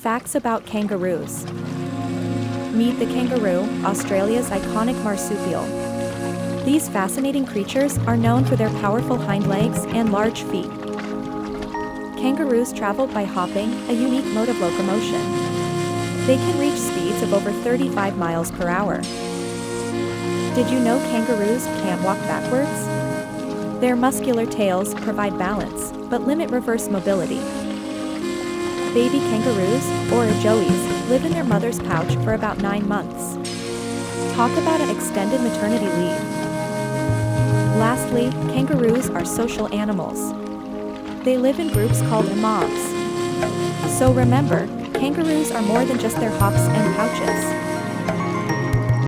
Facts about kangaroos. Meet the kangaroo, Australia's iconic marsupial. These fascinating creatures are known for their powerful hind legs and large feet. Kangaroos travel by hopping, a unique mode of locomotion. They can reach speeds of over 35 miles per hour. Did you know kangaroos can't walk backwards? Their muscular tails provide balance, but limit reverse mobility. Baby kangaroos, or joeys, live in their mother's pouch for about 9 months. Talk about an extended maternity leave. Lastly, kangaroos are social animals. They live in groups called mobs. So remember, kangaroos are more than just their hops and pouches.